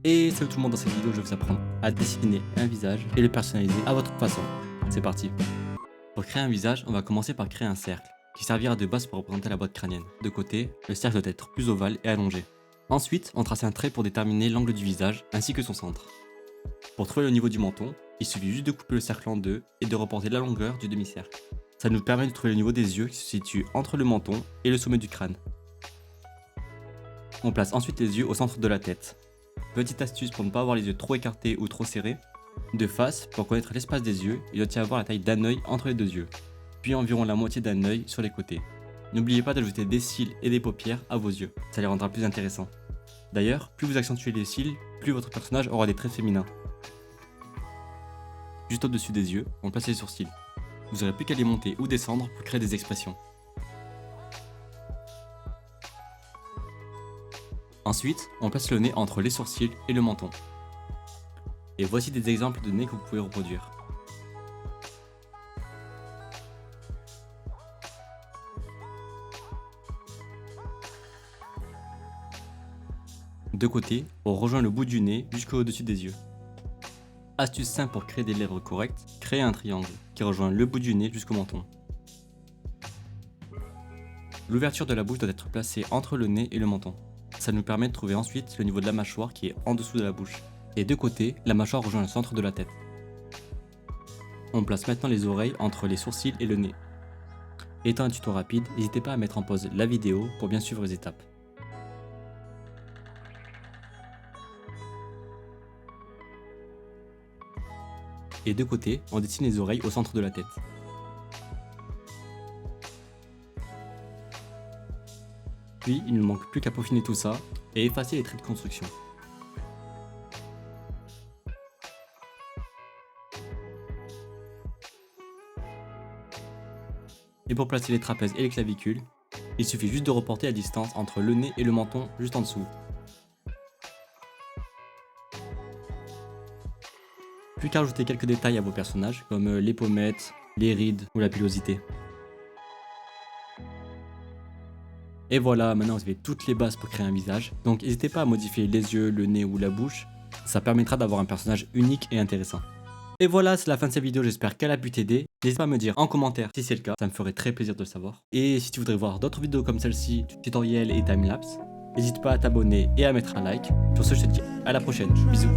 Et salut tout le monde, dans cette vidéo je vais vous apprendre à dessiner un visage et le personnaliser à votre façon. C'est parti. Pour créer un visage, on va commencer par créer un cercle qui servira de base pour représenter la boîte crânienne. De côté, le cercle doit être plus ovale et allongé. Ensuite, on trace un trait pour déterminer l'angle du visage ainsi que son centre. Pour trouver le niveau du menton, il suffit juste de couper le cercle en deux et de reporter la longueur du demi-cercle. Ça nous permet de trouver le niveau des yeux qui se situe entre le menton et le sommet du crâne. On place ensuite les yeux au centre de la tête. Petite astuce pour ne pas avoir les yeux trop écartés ou trop serrés. De face, pour connaître l'espace des yeux, il doit y avoir la taille d'un œil entre les deux yeux, puis environ la moitié d'un œil sur les côtés. N'oubliez pas d'ajouter des cils et des paupières à vos yeux, ça les rendra plus intéressants. D'ailleurs, plus vous accentuez les cils, plus votre personnage aura des traits féminins. Juste au-dessus des yeux, on place les sourcils. Vous n'aurez plus qu'à les monter ou descendre pour créer des expressions. Ensuite, on place le nez entre les sourcils et le menton. Et voici des exemples de nez que vous pouvez reproduire. De côté, on rejoint le bout du nez jusqu'au-dessus des yeux. Astuce simple pour créer des lèvres correctes, créez un triangle qui rejoint le bout du nez jusqu'au menton. L'ouverture de la bouche doit être placée entre le nez et le menton. Ça nous permet de trouver ensuite le niveau de la mâchoire qui est en dessous de la bouche. Et de côté, la mâchoire rejoint le centre de la tête. On place maintenant les oreilles entre les sourcils et le nez. Étant un tuto rapide, n'hésitez pas à mettre en pause la vidéo pour bien suivre les étapes. Et de côté, on dessine les oreilles au centre de la tête. Puis, il ne manque plus qu'à peaufiner tout ça et effacer les traits de construction. Et pour placer les trapèzes et les clavicules, il suffit juste de reporter la distance entre le nez et le menton juste en dessous. Plus qu'à ajouter quelques détails à vos personnages, comme les pommettes, les rides ou la pilosité. Et voilà, maintenant vous avez toutes les bases pour créer un visage, donc n'hésitez pas à modifier les yeux, le nez ou la bouche, ça permettra d'avoir un personnage unique et intéressant. Et voilà, c'est la fin de cette vidéo, j'espère qu'elle a pu t'aider. N'hésite pas à me dire en commentaire si c'est le cas, ça me ferait très plaisir de le savoir. Et si tu voudrais voir d'autres vidéos comme celle-ci, tutoriels et timelapse, n'hésite pas à t'abonner et à mettre un like. Sur ce, je te dis à la prochaine, bisous.